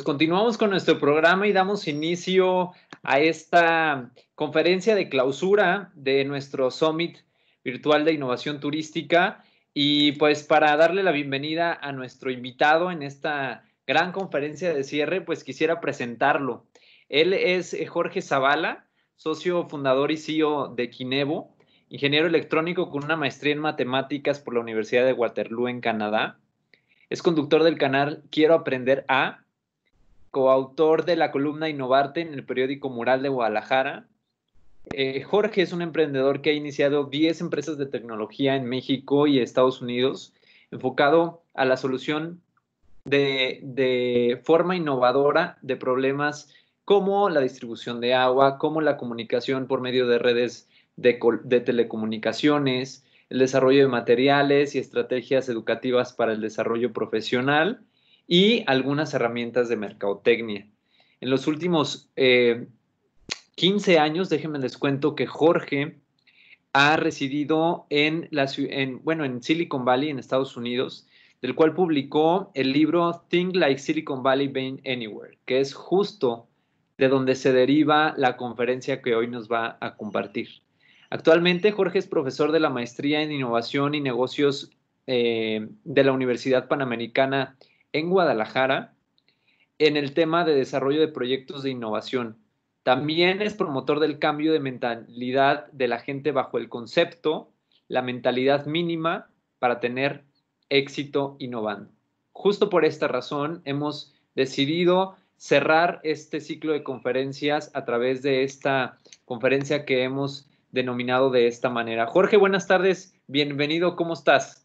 continuamos con nuestro programa y damos inicio a esta conferencia de clausura de nuestro Summit Virtual de Innovación Turística. Y pues para darle la bienvenida a nuestro invitado en esta gran conferencia de cierre, pues quisiera presentarlo. Él es Jorge Zavala, socio fundador y CEO de Kinevo, ingeniero electrónico con una maestría en matemáticas por la Universidad de Waterloo en Canadá. Es conductor del canal Quiero Aprender A, coautor de la columna Innovarte en el periódico Mural de Guadalajara. Jorge es un emprendedor que ha iniciado 10 empresas de tecnología en México y Estados Unidos, enfocado a la solución de forma innovadora de problemas como la distribución de agua, como la comunicación por medio de redes de telecomunicaciones, el desarrollo de materiales y estrategias educativas para el desarrollo profesional y algunas herramientas de mercadotecnia. En los últimos 15 años, déjenme les cuento que Jorge ha residido en Silicon Valley, en Estados Unidos, del cual publicó el libro Think Like Silicon Valley Being Anywhere, que es justo de donde se deriva la conferencia que hoy nos va a compartir. Actualmente, Jorge es profesor de la maestría en Innovación y Negocios de la Universidad Panamericana en Guadalajara, en el tema de desarrollo de proyectos de innovación. También es promotor del cambio de mentalidad de la gente bajo el concepto, la mentalidad mínima para tener éxito innovando. Justo por esta razón hemos decidido cerrar este ciclo de conferencias a través de esta conferencia que hemos denominado de esta manera. Jorge, buenas tardes, bienvenido, ¿cómo estás?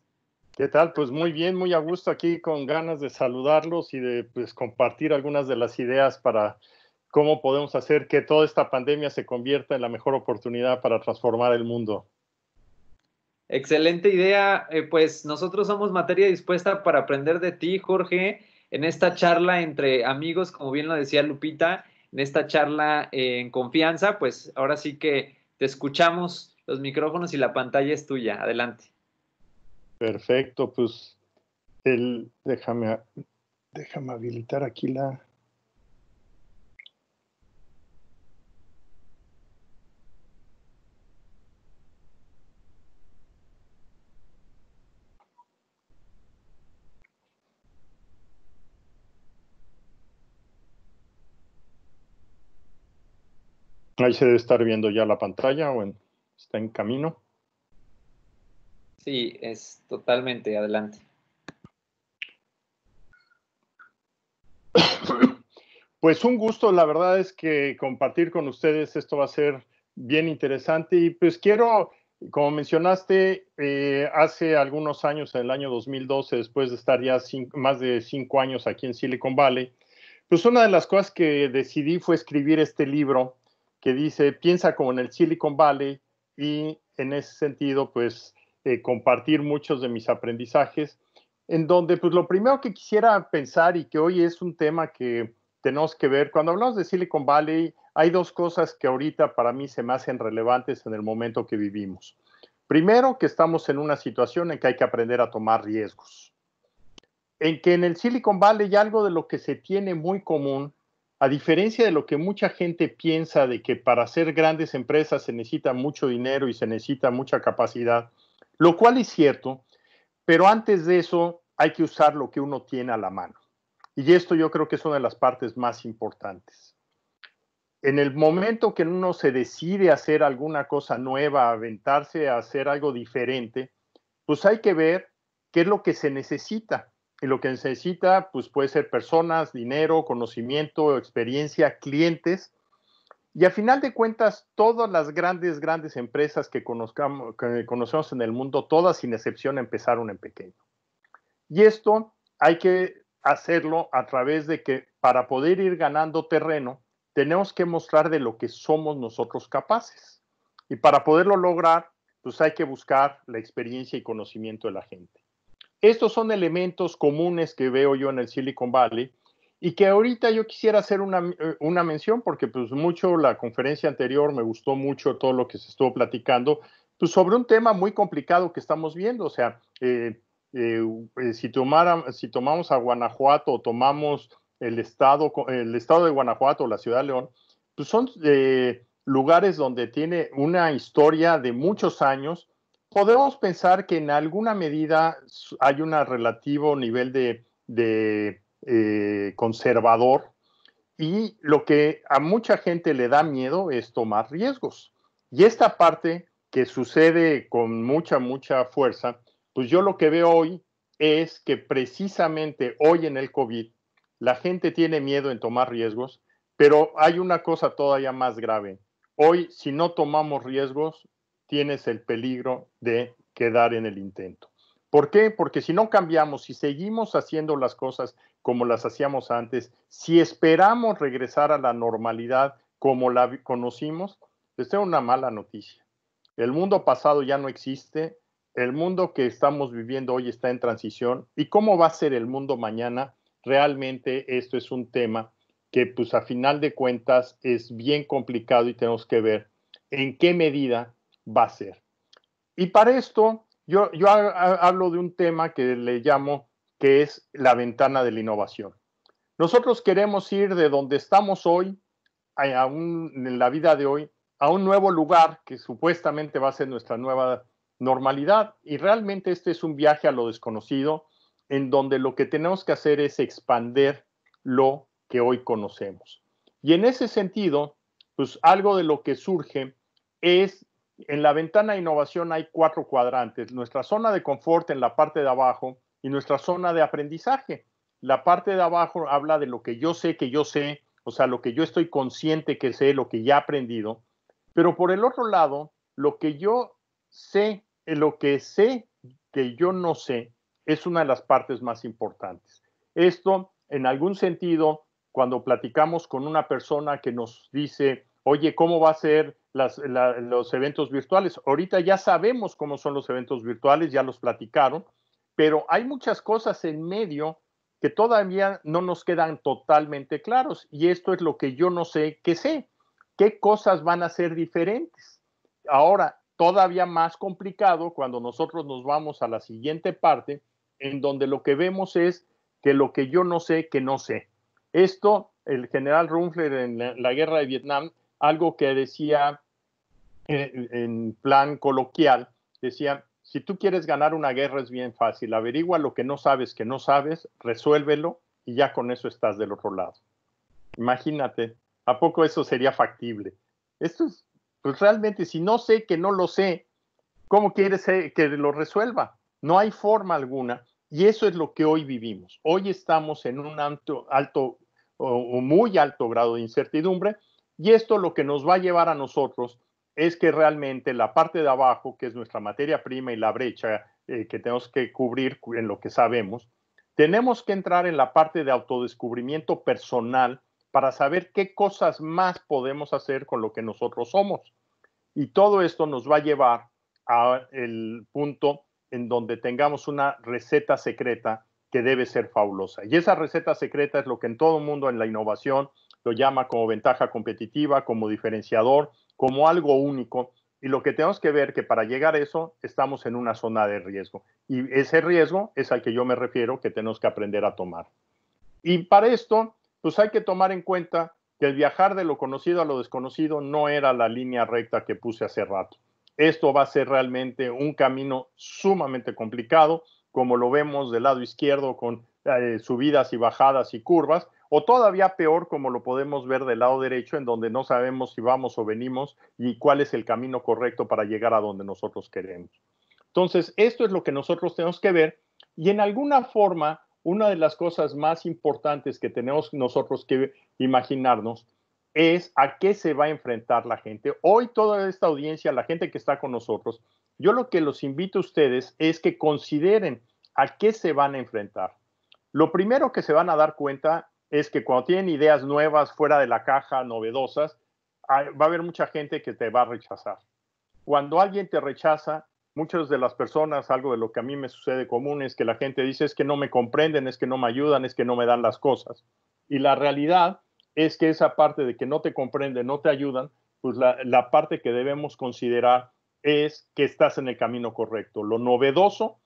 ¿Qué tal? Pues muy bien, muy a gusto aquí, con ganas de saludarlos y de compartir algunas de las ideas para cómo podemos hacer que toda esta pandemia se convierta en la mejor oportunidad para transformar el mundo. Excelente idea. Pues nosotros somos materia dispuesta para aprender de ti, Jorge, en esta charla entre amigos, como bien lo decía Lupita, en esta charla en confianza. Pues ahora sí que te escuchamos, los micrófonos y la pantalla es tuya. Adelante. Perfecto, pues déjame habilitar aquí la... Ahí se debe estar viendo ya la pantalla o está en camino. Sí, es totalmente, adelante. Pues un gusto, la verdad es que compartir con ustedes esto va a ser bien interesante y pues quiero, como mencionaste, hace algunos años, en el año 2012, después de estar ya más de 5 años aquí en Silicon Valley, pues una de las cosas que decidí fue escribir este libro que dice, piensa como en el Silicon Valley, y en ese sentido, pues compartir muchos de mis aprendizajes, en donde pues lo primero que quisiera pensar y que hoy es un tema que tenemos que ver, cuando hablamos de Silicon Valley, hay dos cosas que ahorita para mí se me hacen relevantes en el momento que vivimos. Primero, que estamos en una situación en que hay que aprender a tomar riesgos. En que en el Silicon Valley hay algo de lo que se tiene muy común, a diferencia de lo que mucha gente piensa de que para hacer grandes empresas se necesita mucho dinero y se necesita mucha capacidad, lo cual es cierto, pero antes de eso hay que usar lo que uno tiene a la mano. Y esto yo creo que es una de las partes más importantes. En el momento que uno se decide a hacer alguna cosa nueva, aventarse a hacer algo diferente, pues hay que ver qué es lo que se necesita. Y lo que se necesita, pues puede ser personas, dinero, conocimiento, experiencia, clientes. Y a final de cuentas, todas las grandes empresas que conocemos en el mundo, todas sin excepción empezaron en pequeño. Y esto hay que hacerlo a través de que para poder ir ganando terreno, tenemos que mostrar de lo que somos nosotros capaces. Y para poderlo lograr, pues hay que buscar la experiencia y conocimiento de la gente. Estos son elementos comunes que veo yo en el Silicon Valley y que ahorita yo quisiera hacer una mención porque pues mucho la conferencia anterior me gustó mucho todo lo que se estuvo platicando, pues sobre un tema muy complicado que estamos viendo, o sea, si tomamos a Guanajuato o tomamos el estado de Guanajuato, la ciudad de León, pues son lugares donde tiene una historia de muchos años. Podemos pensar que en alguna medida hay un relativo nivel de conservador, y lo que a mucha gente le da miedo es tomar riesgos. Y esta parte que sucede con mucha fuerza, pues yo lo que veo hoy es que precisamente hoy en el COVID la gente tiene miedo en tomar riesgos, pero hay una cosa todavía más grave. Hoy, si no tomamos riesgos, tienes el peligro de quedar en el intento. ¿Por qué? Porque si no cambiamos, si seguimos haciendo las cosas como las hacíamos antes, si esperamos regresar a la normalidad como la conocimos, les tengo una mala noticia. El mundo pasado ya no existe, el mundo que estamos viviendo hoy está en transición, y cómo va a ser el mundo mañana, realmente esto es un tema que pues a final de cuentas es bien complicado y tenemos que ver en qué medida va a ser. Y para esto yo hablo de un tema que le llamo que es la ventana de la innovación. Nosotros queremos ir de donde estamos hoy, en la vida de hoy, a un nuevo lugar que supuestamente va a ser nuestra nueva normalidad. Y realmente este es un viaje a lo desconocido, en donde lo que tenemos que hacer es expandir lo que hoy conocemos. Y en ese sentido, pues algo de lo que surge es, en la ventana de innovación hay 4 cuadrantes: nuestra zona de confort en la parte de abajo y nuestra zona de aprendizaje. La parte de abajo habla de lo que yo sé, o sea, lo que yo estoy consciente que sé, lo que ya he aprendido. Pero por el otro lado, lo que yo sé, lo que sé que yo no sé, es una de las partes más importantes. Esto, en algún sentido, cuando platicamos con una persona que nos dice, oye, ¿cómo va a ser los eventos virtuales? Ahorita ya sabemos cómo son los eventos virtuales, ya los platicaron, pero hay muchas cosas en medio que todavía no nos quedan totalmente claros, y esto es lo que yo no sé que sé. ¿Qué cosas van a ser diferentes? Ahora, todavía más complicado cuando nosotros nos vamos a la siguiente parte, en donde lo que vemos es que lo que yo no sé, que no sé. Esto, el general Rumfler en la guerra de Vietnam, algo que decía en plan coloquial, decía, si tú quieres ganar una guerra es bien fácil, averigua lo que no sabes, resuélvelo y ya con eso estás del otro lado. Imagínate, ¿a poco eso sería factible? Esto es, pues realmente, si no sé que no lo sé, ¿cómo quieres que lo resuelva? No hay forma alguna, y eso es lo que hoy vivimos. Hoy estamos en un alto o muy alto grado de incertidumbre, y esto lo que nos va a llevar a nosotros es que realmente la parte de abajo, que es nuestra materia prima y la brecha que tenemos que cubrir en lo que sabemos, tenemos que entrar en la parte de autodescubrimiento personal para saber qué cosas más podemos hacer con lo que nosotros somos. Y todo esto nos va a llevar al punto en donde tengamos una receta secreta que debe ser fabulosa. Y esa receta secreta es lo que en todo el mundo en la innovación lo llama como ventaja competitiva, como diferenciador, como algo único. Y lo que tenemos que ver que para llegar a eso estamos en una zona de riesgo. Y ese riesgo es al que yo me refiero, que tenemos que aprender a tomar. Y para esto, pues hay que tomar en cuenta que el viajar de lo conocido a lo desconocido no era la línea recta que puse hace rato. Esto va a ser realmente un camino sumamente complicado, como lo vemos del lado izquierdo con subidas y bajadas y curvas, o todavía peor como lo podemos ver del lado derecho, en donde no sabemos si vamos o venimos y cuál es el camino correcto para llegar a donde nosotros queremos. Entonces, esto es lo que nosotros tenemos que ver, y en alguna forma, una de las cosas más importantes que tenemos nosotros que imaginarnos es a qué se va a enfrentar la gente. Hoy toda esta audiencia, la gente que está con nosotros, yo lo que los invito a ustedes es que consideren a qué se van a enfrentar. Lo primero que se van a dar cuenta es que cuando tienen ideas nuevas, fuera de la caja, novedosas, va a haber mucha gente que te va a rechazar. Cuando alguien te rechaza, muchas de las personas, algo de lo que a mí me sucede común es que la gente dice es que no me comprenden, es que no me ayudan, es que no me dan las cosas. Y la realidad es que esa parte de que no te comprenden, no te ayudan, pues la parte que debemos considerar es que estás en el camino correcto. Lo novedoso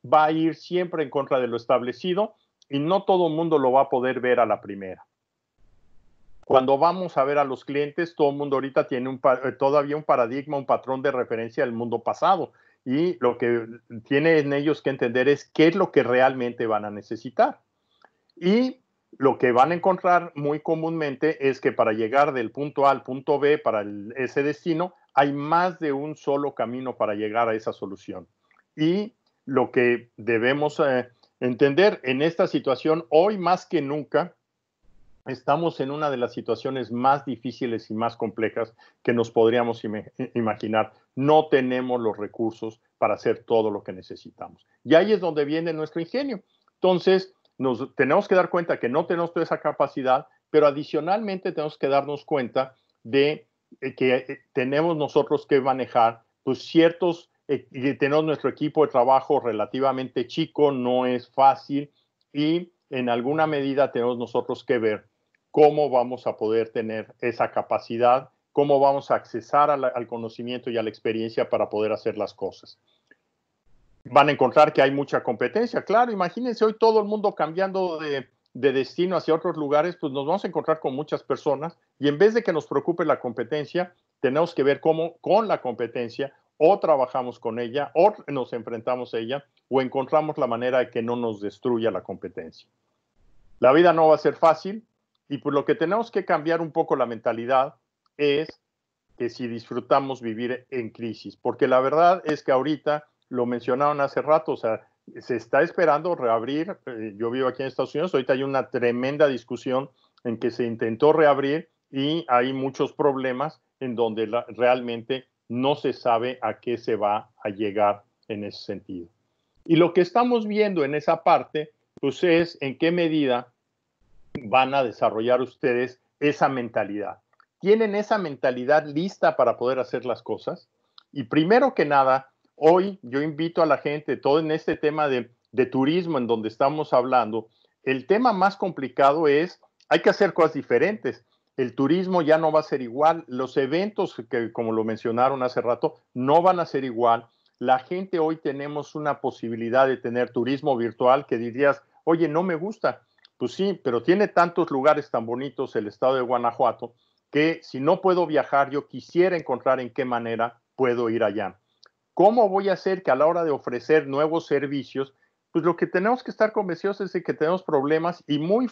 va a ir siempre en contra de lo establecido, y no todo el mundo lo va a poder ver a la primera. Cuando vamos a ver a los clientes, todo el mundo ahorita tiene todavía un paradigma, un patrón de referencia del mundo pasado, y lo que tienen ellos que entender es qué es lo que realmente van a necesitar. Y lo que van a encontrar muy comúnmente es que para llegar del punto A al punto B, para ese destino, hay más de un solo camino para llegar a esa solución. Y lo que debemos entender en esta situación, hoy más que nunca, estamos en una de las situaciones más difíciles y más complejas que nos podríamos imaginar. No tenemos los recursos para hacer todo lo que necesitamos. Y ahí es donde viene nuestro ingenio. Entonces, nos tenemos que dar cuenta que no tenemos toda esa capacidad, pero adicionalmente tenemos que darnos cuenta de que tenemos nosotros que manejar pues, ciertos, tenemos nuestro equipo de trabajo relativamente chico, no es fácil, y en alguna medida tenemos nosotros que ver cómo vamos a poder tener esa capacidad, cómo vamos a accesar al conocimiento y a la experiencia para poder hacer las cosas. Van a encontrar que hay mucha competencia, claro, imagínense hoy todo el mundo cambiando de destino hacia otros lugares, pues nos vamos a encontrar con muchas personas y en vez de que nos preocupe la competencia, tenemos que ver cómo con la competencia o trabajamos con ella o nos enfrentamos a ella o encontramos la manera de que no nos destruya la competencia. La vida no va a ser fácil y por lo que tenemos que cambiar un poco la mentalidad es que si disfrutamos vivir en crisis, porque la verdad es que ahorita, lo mencionaron hace rato, o sea, se está esperando reabrir, yo vivo aquí en Estados Unidos, ahorita hay una tremenda discusión en que se intentó reabrir y hay muchos problemas en donde realmente no se sabe a qué se va a llegar en ese sentido. Y lo que estamos viendo en esa parte, pues es en qué medida van a desarrollar ustedes esa mentalidad. ¿Tienen esa mentalidad lista para poder hacer las cosas? Y primero que nada, hoy yo invito a la gente, todo en este tema de turismo en donde estamos hablando, el tema más complicado es, hay que hacer cosas diferentes. El turismo ya no va a ser igual, los eventos que como lo mencionaron hace rato, no van a ser igual. La gente hoy tenemos una posibilidad de tener turismo virtual que dirías, oye, no me gusta. Pues sí, pero tiene tantos lugares tan bonitos el estado de Guanajuato que si no puedo viajar, yo quisiera encontrar en qué manera puedo ir allá. ¿Cómo voy a hacer que a la hora de ofrecer nuevos servicios, pues lo que tenemos que estar convencidos es de que tenemos problemas y muy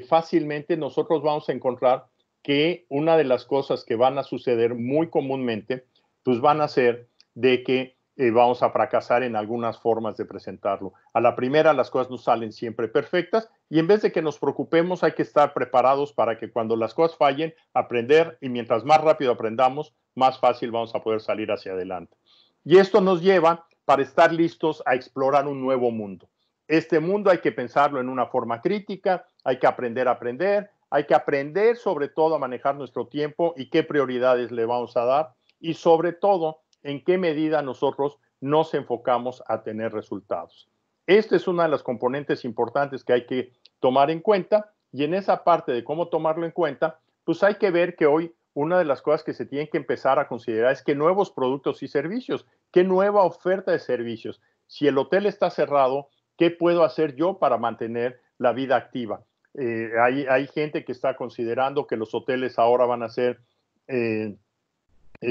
fácilmente nosotros vamos a encontrar que una de las cosas que van a suceder muy comúnmente, pues van a ser de que vamos a fracasar en algunas formas de presentarlo. A la primera las cosas no salen siempre perfectas y en vez de que nos preocupemos hay que estar preparados para que cuando las cosas fallen, aprender y mientras más rápido aprendamos, más fácil vamos a poder salir hacia adelante. Y esto nos lleva para estar listos a explorar un nuevo mundo. Este mundo hay que pensarlo en una forma crítica, hay que aprender a aprender, hay que aprender sobre todo a manejar nuestro tiempo y qué prioridades le vamos a dar y sobre todo en qué medida nosotros nos enfocamos a tener resultados. Esta es una de las componentes importantes que hay que tomar en cuenta y en esa parte de cómo tomarlo en cuenta, pues hay que ver que hoy una de las cosas que se tienen que empezar a considerar es qué nuevos productos y servicios, qué nueva oferta de servicios. Si el hotel está cerrado, ¿qué puedo hacer yo para mantener la vida activa? Hay gente que está considerando que los hoteles ahora van a ser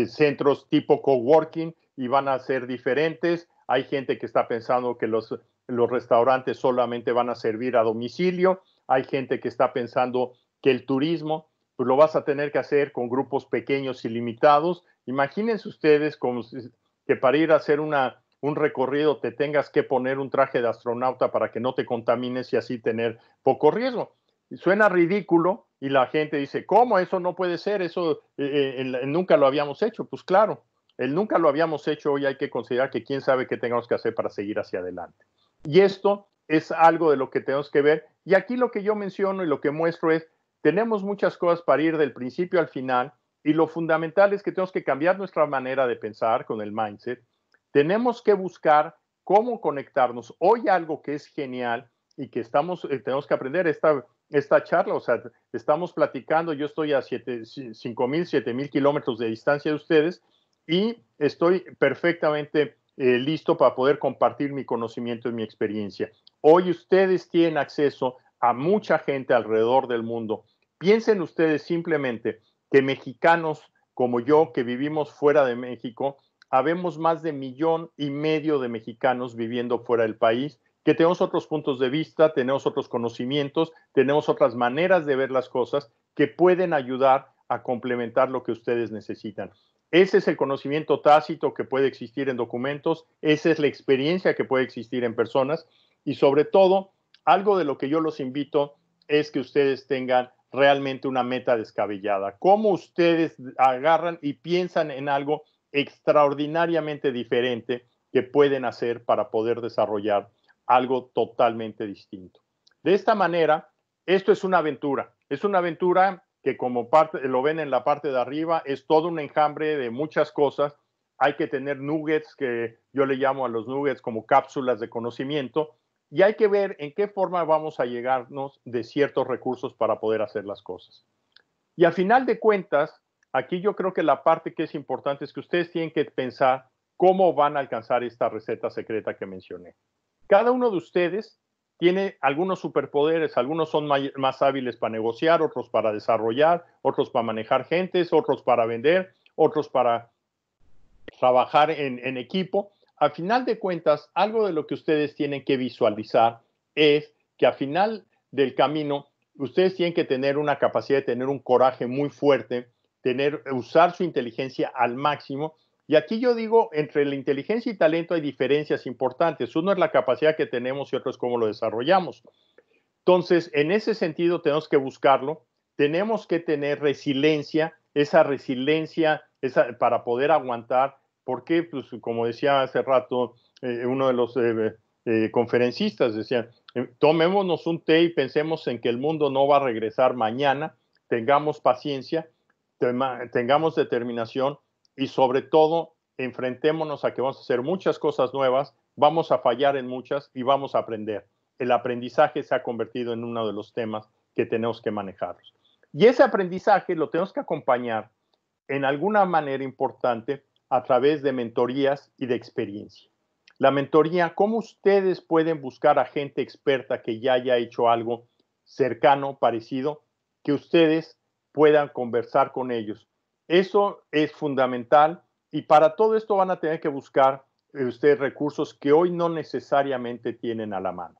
centros tipo coworking y van a ser diferentes. Hay gente que está pensando que los restaurantes solamente van a servir a domicilio. Hay gente que está pensando que el turismo pues lo vas a tener que hacer con grupos pequeños y limitados. Imagínense ustedes como que para ir a hacer un recorrido te tengas que poner un traje de astronauta para que no te contamines y así tener poco riesgo. Suena ridículo y la gente dice, ¿cómo? Eso no puede ser, eso nunca lo habíamos hecho. Pues claro, el nunca lo habíamos hecho, hoy hay que considerar que quién sabe qué tengamos que hacer para seguir hacia adelante. Y esto es algo de lo que tenemos que ver. Y aquí lo que yo menciono y lo que muestro es, tenemos muchas cosas para ir del principio al final y lo fundamental es que tenemos que cambiar nuestra manera de pensar con el mindset. Tenemos que buscar cómo conectarnos. Hoy algo que es genial y que tenemos que aprender esta charla, o sea, estamos platicando, yo estoy a 5,000, 7,000 kilómetros de distancia de ustedes y estoy perfectamente listo para poder compartir mi conocimiento y mi experiencia. Hoy ustedes tienen acceso a mucha gente alrededor del mundo. Piensen ustedes simplemente que mexicanos como yo, que vivimos fuera de México, habemos más de 1,5 millones de mexicanos viviendo fuera del país, que tenemos otros puntos de vista, tenemos otros conocimientos, tenemos otras maneras de ver las cosas que pueden ayudar a complementar lo que ustedes necesitan. Ese es el conocimiento tácito que puede existir en documentos, esa es la experiencia que puede existir en personas y sobre todo, algo de lo que yo los invito es que ustedes tengan realmente una meta descabellada. Cómo ustedes agarran y piensan en algo extraordinariamente diferente que pueden hacer para poder desarrollar algo totalmente distinto. De esta manera, esto es una aventura que como parte, lo ven en la parte de arriba, es todo un enjambre de muchas cosas. Hay que tener nuggets, que yo le llamo a los nuggets como cápsulas de conocimiento, y hay que ver en qué forma vamos a llegarnos de ciertos recursos para poder hacer las cosas. Y al final de cuentas, aquí yo creo que la parte que es importante es que ustedes tienen que pensar cómo van a alcanzar esta receta secreta que mencioné. Cada uno de ustedes tiene algunos superpoderes, algunos son más hábiles para negociar, otros para desarrollar, otros para manejar gentes, otros para vender, otros para trabajar en equipo. Al final de cuentas, algo de lo que ustedes tienen que visualizar es que al final del camino, ustedes tienen que tener una capacidad de tener un coraje muy fuerte, usar su inteligencia al máximo. Y aquí yo digo, entre la inteligencia y talento hay diferencias importantes. Uno es la capacidad que tenemos y otro es cómo lo desarrollamos. Entonces, en ese sentido tenemos que buscarlo. Tenemos que tener resiliencia, esa resiliencia para poder aguantar. Porque, pues, como decía hace rato uno de los conferencistas, decían, tomémonos un té y pensemos en que el mundo no va a regresar mañana, tengamos paciencia, tengamos determinación y sobre todo enfrentémonos a que vamos a hacer muchas cosas nuevas, vamos a fallar en muchas y vamos a aprender. El aprendizaje se ha convertido en uno de los temas que tenemos que manejar. Y ese aprendizaje lo tenemos que acompañar en alguna manera importante a través de mentorías y de experiencia. La mentoría, ¿cómo ustedes pueden buscar a gente experta que ya haya hecho algo cercano, parecido, que ustedes puedan conversar con ellos? Eso es fundamental y para todo esto van a tener que buscar ustedes recursos que hoy no necesariamente tienen a la mano.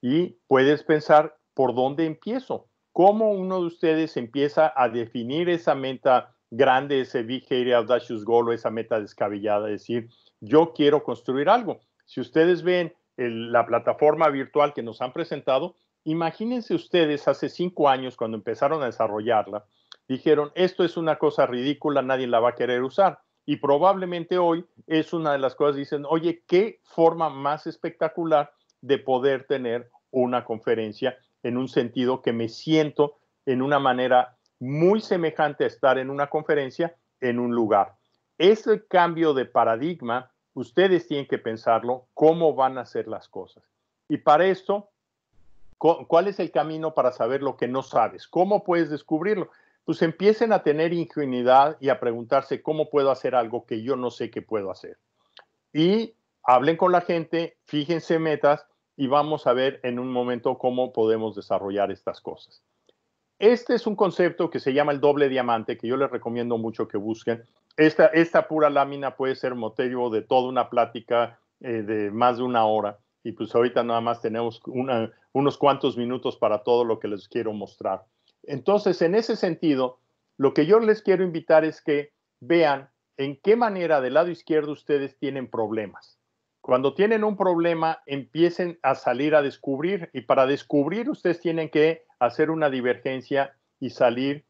Y puedes pensar, ¿por dónde empiezo? ¿Cómo uno de ustedes empieza a definir esa meta grande, ese Big Hairy Audacious Goal o esa meta descabellada? Decir, yo quiero construir algo. Si ustedes ven la plataforma virtual que nos han presentado, imagínense ustedes hace 5 años cuando empezaron a desarrollarla, dijeron, esto es una cosa ridícula, nadie la va a querer usar. Y probablemente hoy es una de las cosas, dicen, oye, qué forma más espectacular de poder tener una conferencia en un sentido que me siento en una manera muy semejante a estar en una conferencia en un lugar. Ese cambio de paradigma, ustedes tienen que pensarlo, cómo van a hacer las cosas. Y para esto, ¿cuál es el camino para saber lo que no sabes? ¿Cómo puedes descubrirlo? Pues empiecen a tener ingenuidad y a preguntarse cómo puedo hacer algo que yo no sé que puedo hacer. Y hablen con la gente, fíjense metas y vamos a ver en un momento cómo podemos desarrollar estas cosas. Este es un concepto que se llama el doble diamante, que yo les recomiendo mucho que busquen. Esta pura lámina puede ser motivo de toda una plática de más de 1 hora. Y pues ahorita nada más tenemos unos cuantos minutos para todo lo que les quiero mostrar. Entonces, en ese sentido, lo que yo les quiero invitar es que vean en qué manera del lado izquierdo ustedes tienen problemas. Cuando tienen un problema, empiecen a salir a descubrir y para descubrir ustedes tienen que hacer una divergencia y salir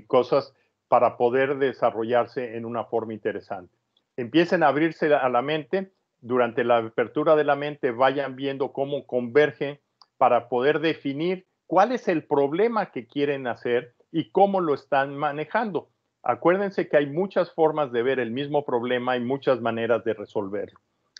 cosas para poder desarrollarse en una forma interesante. Empiecen a abrirse a la mente, durante la apertura de la mente vayan viendo cómo convergen para poder definir cuál es el problema que quieren hacer y cómo lo están manejando. Acuérdense que hay muchas formas de ver el mismo problema y muchas maneras de resolverlo.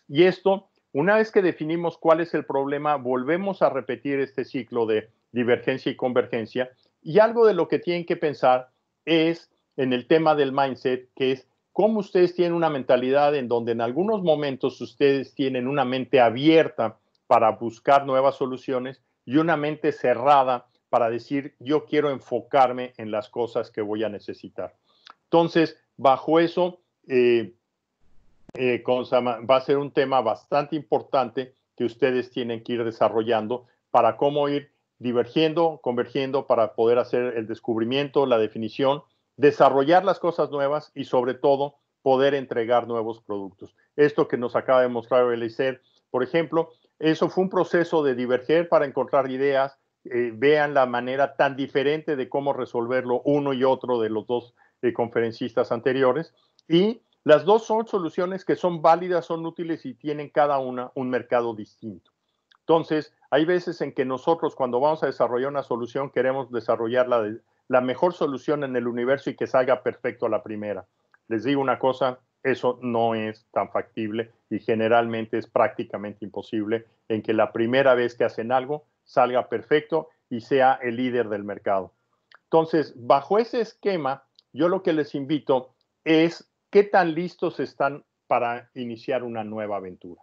Y esto, una vez que definimos cuál es el problema, volvemos a repetir este ciclo de divergencia y convergencia. Y algo de lo que tienen que pensar es en el tema del mindset, que es cómo ustedes tienen una mentalidad en donde en algunos momentos ustedes tienen una mente abierta para buscar nuevas soluciones y una mente cerrada para decir, yo quiero enfocarme en las cosas que voy a necesitar. Entonces, bajo eso, va a ser un tema bastante importante que ustedes tienen que ir desarrollando para cómo ir divergiendo, convergiendo para poder hacer el descubrimiento, la definición, desarrollar las cosas nuevas y sobre todo poder entregar nuevos productos. Esto que nos acaba de mostrar Eliezer, por ejemplo, eso fue un proceso de diverger para encontrar ideas. Vean la manera tan diferente de cómo resolverlo uno y otro de los dos conferencistas anteriores. Y las dos son soluciones que son válidas, son útiles y tienen cada una un mercado distinto. Entonces, hay veces en que nosotros cuando vamos a desarrollar una solución queremos desarrollar la mejor solución en el universo y que salga perfecto a la primera. Les digo una cosa, eso no es tan factible y generalmente es prácticamente imposible en que la primera vez que hacen algo salga perfecto y sea el líder del mercado. Entonces, bajo ese esquema, yo lo que les invito es qué tan listos están para iniciar una nueva aventura.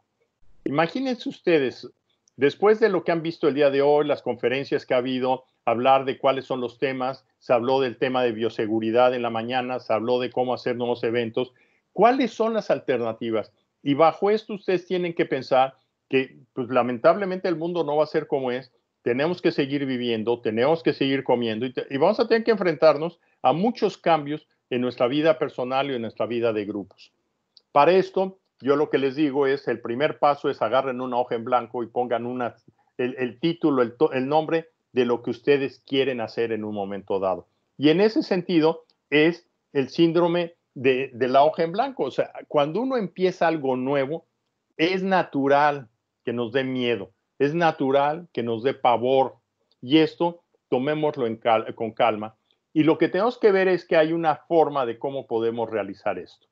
Imagínense ustedes, después de lo que han visto el día de hoy, las conferencias que ha habido, hablar de cuáles son los temas, se habló del tema de bioseguridad en la mañana, se habló de cómo hacer nuevos eventos, ¿cuáles son las alternativas? Y bajo esto ustedes tienen que pensar que, pues lamentablemente el mundo no va a ser como es, tenemos que seguir viviendo, tenemos que seguir comiendo y vamos a tener que enfrentarnos a muchos cambios en nuestra vida personal y en nuestra vida de grupos. Para esto, yo lo que les digo es, el primer paso es agarren una hoja en blanco y pongan el título, el nombre de lo que ustedes quieren hacer en un momento dado. Y en ese sentido es el síndrome de la hoja en blanco. O sea, cuando uno empieza algo nuevo, es natural que nos dé miedo, es natural que nos dé pavor. Y esto tomémoslo con calma. Y lo que tenemos que ver es que hay una forma de cómo podemos realizar esto.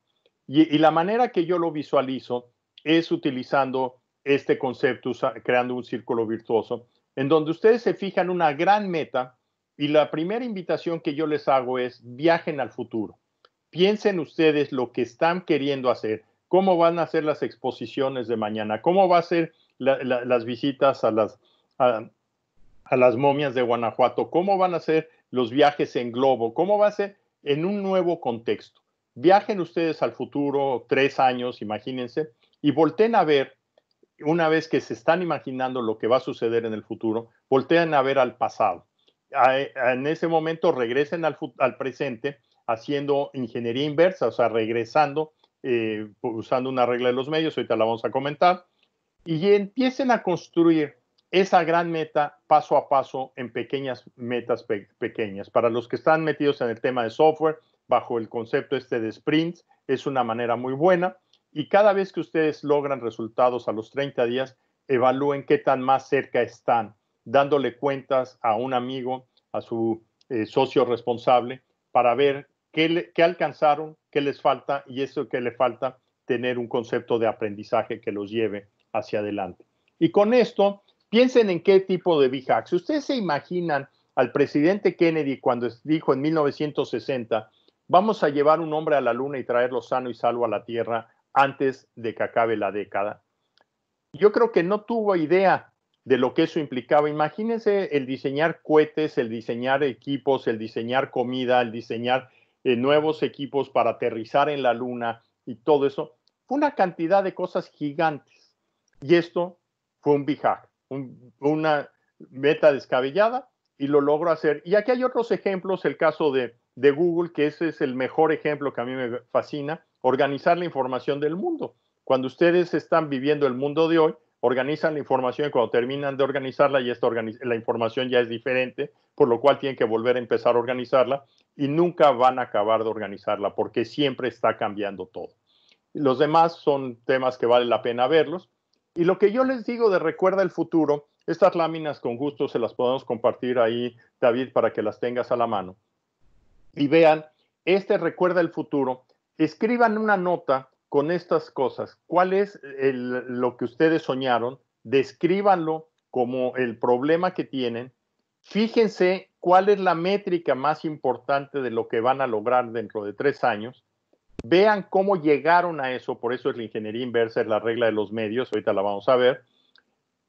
Y la manera que yo lo visualizo es utilizando este concepto, creando un círculo virtuoso, en donde ustedes se fijan una gran meta y la primera invitación que yo les hago es viajen al futuro. Piensen ustedes lo que están queriendo hacer, cómo van a ser las exposiciones de mañana, cómo va a ser las visitas a las momias de Guanajuato, cómo van a ser los viajes en globo, cómo va a ser en un nuevo contexto. Viajen ustedes al futuro, 3 años, imagínense, y volteen a ver, una vez que se están imaginando lo que va a suceder en el futuro, volteen a ver al pasado. En ese momento regresen al presente haciendo ingeniería inversa, o sea, regresando, usando una regla de los medios, ahorita la vamos a comentar, y empiecen a construir esa gran meta paso a paso en pequeñas metas pequeñas. Para los que están metidos en el tema de software, bajo el concepto de sprints, es una manera muy buena. Y cada vez que ustedes logran resultados a los 30 días, evalúen qué tan más cerca están, dándole cuentas a un amigo, a su socio responsable, para ver qué alcanzaron, qué les falta y eso que le falta, tener un concepto de aprendizaje que los lleve hacia adelante. Y con esto, piensen en qué tipo de big hacks. Ustedes se imaginan al presidente Kennedy cuando dijo en 1960, vamos a llevar un hombre a la luna y traerlo sano y salvo a la Tierra antes de que acabe la década. Yo creo que no tuvo idea de lo que eso implicaba. Imagínense el diseñar cohetes, el diseñar equipos, el diseñar comida, el diseñar nuevos equipos para aterrizar en la luna y todo eso. Fue una cantidad de cosas gigantes. Y esto fue un big hack, una meta descabellada y lo logró hacer. Y aquí hay otros ejemplos, el caso de Google, que ese es el mejor ejemplo que a mí me fascina, organizar la información del mundo. Cuando ustedes están viviendo el mundo de hoy, organizan la información y cuando terminan de organizarla, la información ya es diferente, por lo cual tienen que volver a empezar a organizarla y nunca van a acabar de organizarla porque siempre está cambiando todo. Los demás son temas que vale la pena verlos. Y lo que yo les digo de Recuerda el Futuro, estas láminas con gusto se las podemos compartir ahí, David, para que las tengas a la mano. Y vean, Recuerda el Futuro, escriban una nota con estas cosas. ¿Cuál es lo que ustedes soñaron? Descríbanlo como el problema que tienen. Fíjense cuál es la métrica más importante de lo que van a lograr dentro de 3 años Vean cómo llegaron a eso, por eso es la ingeniería inversa, es la regla de los medios, ahorita la vamos a ver.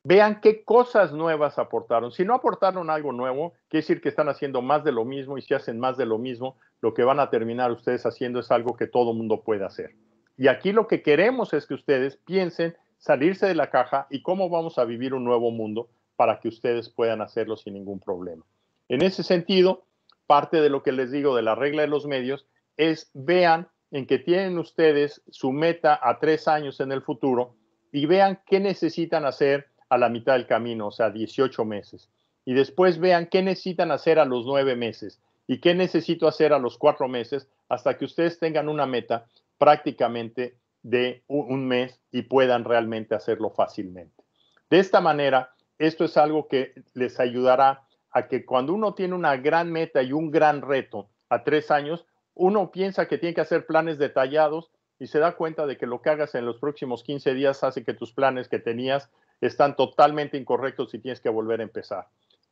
Vean qué cosas nuevas aportaron. Si no aportaron algo nuevo, quiere decir que están haciendo más de lo mismo, y si hacen más de lo mismo, lo que van a terminar ustedes haciendo es algo que todo mundo puede hacer. Y aquí lo que queremos es que ustedes piensen salirse de la caja y cómo vamos a vivir un nuevo mundo para que ustedes puedan hacerlo sin ningún problema. En ese sentido, parte de lo que les digo de la regla de los medios es vean en que tienen ustedes su meta a 3 años en el futuro y vean qué necesitan hacer a la mitad del camino, o sea, 18 meses. Y después vean qué necesitan hacer a los 9 meses y qué necesito hacer a los 4 meses hasta que ustedes tengan una meta prácticamente de un mes y puedan realmente hacerlo fácilmente. De esta manera, esto es algo que les ayudará a que cuando uno tiene una gran meta y un gran reto a 3 años, uno piensa que tiene que hacer planes detallados y se da cuenta de que lo que hagas en los próximos 15 días hace que tus planes que tenías están totalmente incorrectos y tienes que volver a empezar.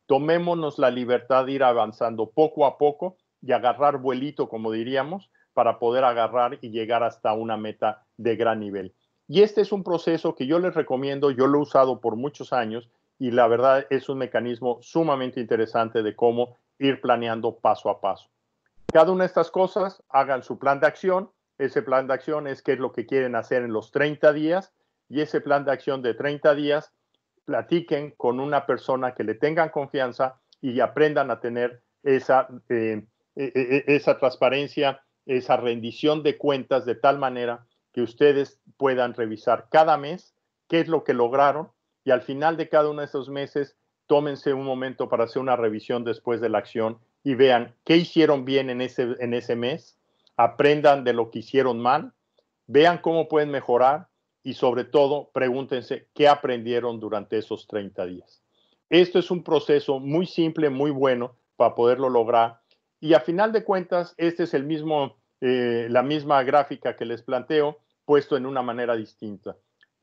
Tomémonos la libertad de ir avanzando poco a poco y agarrar vuelito, como diríamos, para poder agarrar y llegar hasta una meta de gran nivel. Y este es un proceso que yo les recomiendo, yo lo he usado por muchos años y la verdad es un mecanismo sumamente interesante de cómo ir planeando paso a paso. Cada una de estas cosas, hagan su plan de acción. Ese plan de acción es qué es lo que quieren hacer en los 30 días y ese plan de acción de 30 días, platiquen con una persona que le tengan confianza y aprendan a tener esa transparencia, esa rendición de cuentas de tal manera que ustedes puedan revisar cada mes qué es lo que lograron y al final de cada uno de esos meses tómense un momento para hacer una revisión después de la acción y vean qué hicieron bien en ese mes, aprendan de lo que hicieron mal, vean cómo pueden mejorar y sobre todo pregúntense qué aprendieron durante esos 30 días. Esto es un proceso muy simple, muy bueno para poderlo lograr y a final de cuentas este es la misma gráfica que les planteo puesto en una manera distinta.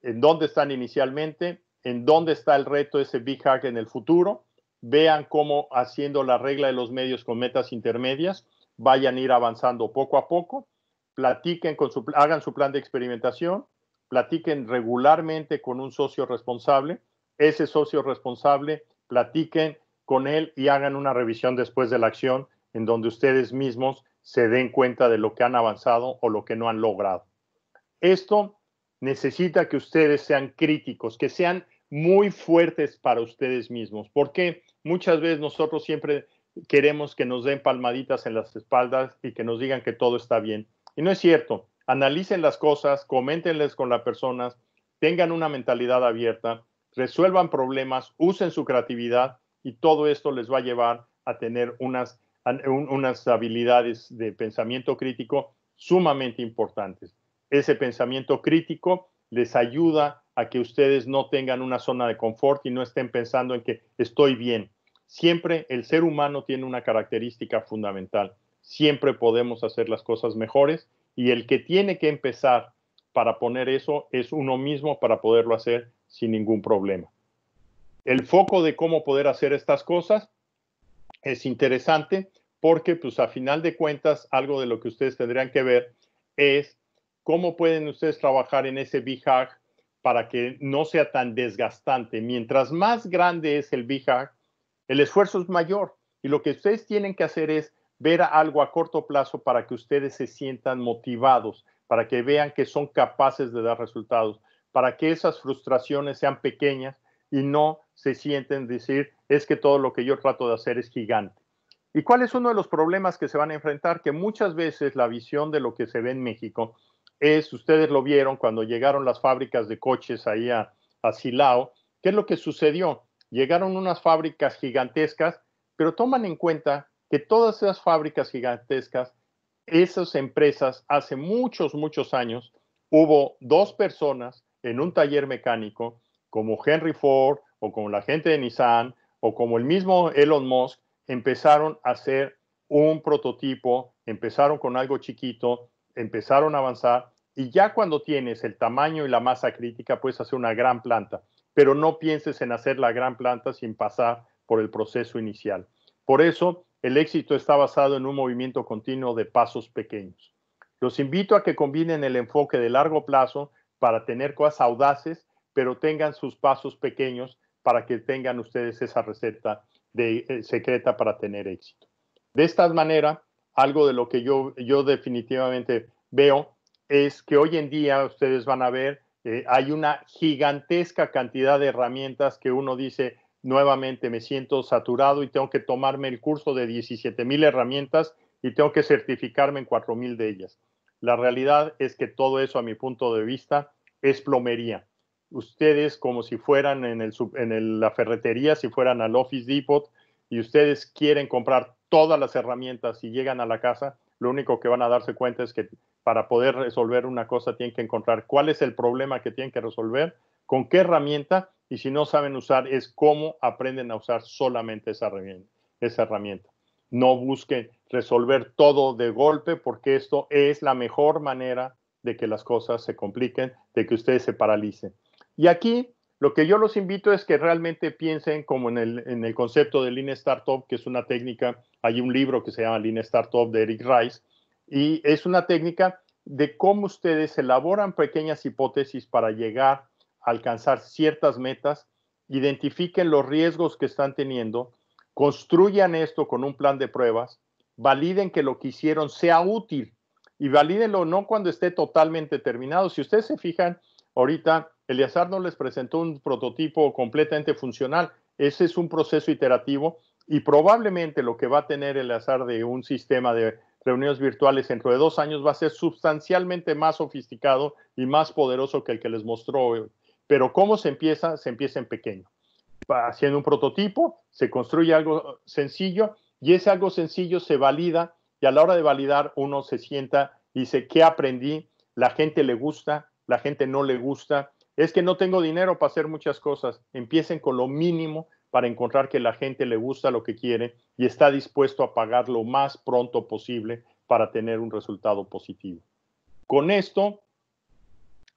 ¿En dónde están inicialmente? ¿En dónde está el reto, ese Big Hack en el futuro? Vean cómo haciendo la regla de los medios con metas intermedias, vayan a ir avanzando poco a poco, platiquen hagan su plan de experimentación, platiquen regularmente con un socio responsable, ese socio responsable, platiquen con él y hagan una revisión después de la acción en donde ustedes mismos se den cuenta de lo que han avanzado o lo que no han logrado. Esto necesita que ustedes sean críticos, que sean muy fuertes para ustedes mismos, porque muchas veces nosotros siempre queremos que nos den palmaditas en las espaldas y que nos digan que todo está bien. Y no es cierto. Analicen las cosas, coméntenles con las personas, tengan una mentalidad abierta, resuelvan problemas, usen su creatividad y todo esto les va a llevar a tener unas habilidades de pensamiento crítico sumamente importantes. Ese pensamiento crítico les ayuda a que ustedes no tengan una zona de confort y no estén pensando en que estoy bien. Siempre el ser humano tiene una característica fundamental. Siempre podemos hacer las cosas mejores y el que tiene que empezar para poner eso es uno mismo para poderlo hacer sin ningún problema. El foco de cómo poder hacer estas cosas es interesante porque, pues, a final de cuentas, algo de lo que ustedes tendrían que ver es cómo pueden ustedes trabajar en ese Big Hack para que no sea tan desgastante. Mientras más grande es el Big Hack, el esfuerzo es mayor. Y lo que ustedes tienen que hacer es ver algo a corto plazo para que ustedes se sientan motivados, para que vean que son capaces de dar resultados, para que esas frustraciones sean pequeñas y no se sienten decir, es que todo lo que yo trato de hacer es gigante. ¿Y cuál es uno de los problemas que se van a enfrentar? Que muchas veces la visión de lo que se ve en México es, ustedes lo vieron cuando llegaron las fábricas de coches ahí a Silao, ¿qué es lo que sucedió? Llegaron unas fábricas gigantescas, pero toman en cuenta que todas esas fábricas gigantescas, esas empresas, hace muchos, muchos años, hubo 2 personas en un taller mecánico, como Henry Ford o como la gente de Nissan o como el mismo Elon Musk, empezaron a hacer un prototipo, empezaron con algo chiquito, empezaron a avanzar y ya cuando tienes el tamaño y la masa crítica puedes hacer una gran planta, pero no pienses en hacer la gran planta sin pasar por el proceso inicial. Por eso el éxito está basado en un movimiento continuo de pasos pequeños. Los invito a que combinen el enfoque de largo plazo para tener cosas audaces, pero tengan sus pasos pequeños para que tengan ustedes esa receta secreta para tener éxito. De esta manera, algo de lo que yo definitivamente veo es que hoy en día ustedes van a ver, hay una gigantesca cantidad de herramientas que uno dice, nuevamente me siento saturado y tengo que tomarme el curso de 17,000 herramientas y tengo que certificarme en 4,000 de ellas. La realidad es que todo eso, a mi punto de vista, es plomería. Ustedes, como si fueran en la ferretería, si fueran al Office Depot, y ustedes quieren comprar todas las herramientas y llegan a la casa, lo único que van a darse cuenta es que para poder resolver una cosa tienen que encontrar cuál es el problema que tienen que resolver, con qué herramienta, y si no saben usar, es cómo aprenden a usar solamente esa herramienta. No busquen resolver todo de golpe, porque esto es la mejor manera de que las cosas se compliquen, de que ustedes se paralicen. Y aquí lo que yo los invito es que realmente piensen como en el concepto de Lean Startup, que es una técnica, hay un libro que se llama Lean Startup de Eric Rice, y es una técnica de cómo ustedes elaboran pequeñas hipótesis para llegar a alcanzar ciertas metas, identifiquen los riesgos que están teniendo, construyan esto con un plan de pruebas, validen que lo que hicieron sea útil y valídenlo no cuando esté totalmente terminado. Si ustedes se fijan, ahorita Eleazar no les presentó un prototipo completamente funcional. Ese es un proceso iterativo y probablemente lo que va a tener Eleazar de un sistema de reuniones virtuales dentro de 2 años va a ser sustancialmente más sofisticado y más poderoso que el que les mostró. Pero ¿cómo se empieza? Se empieza en pequeño. Haciendo un prototipo, se construye algo sencillo y ese algo sencillo se valida y a la hora de validar uno se sienta y dice, ¿qué aprendí? La gente le gusta, la gente no le gusta. Es que no tengo dinero para hacer muchas cosas. Empiecen con lo mínimo para encontrar que la gente le gusta lo que quiere y está dispuesto a pagar lo más pronto posible para tener un resultado positivo. Con esto,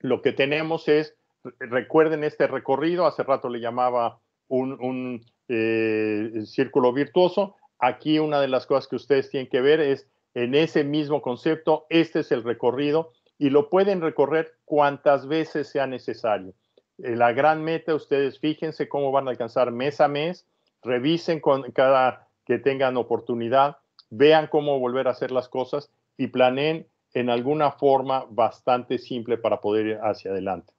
lo que tenemos es, recuerden este recorrido, hace rato le llamaba un círculo virtuoso. Aquí una de las cosas que ustedes tienen que ver es, en ese mismo concepto, este es el recorrido y lo pueden recorrer cuantas veces sea necesario. La gran meta, ustedes fíjense cómo van a alcanzar mes a mes, revisen con cada que tengan oportunidad, vean cómo volver a hacer las cosas y planeen en alguna forma bastante simple para poder ir hacia adelante.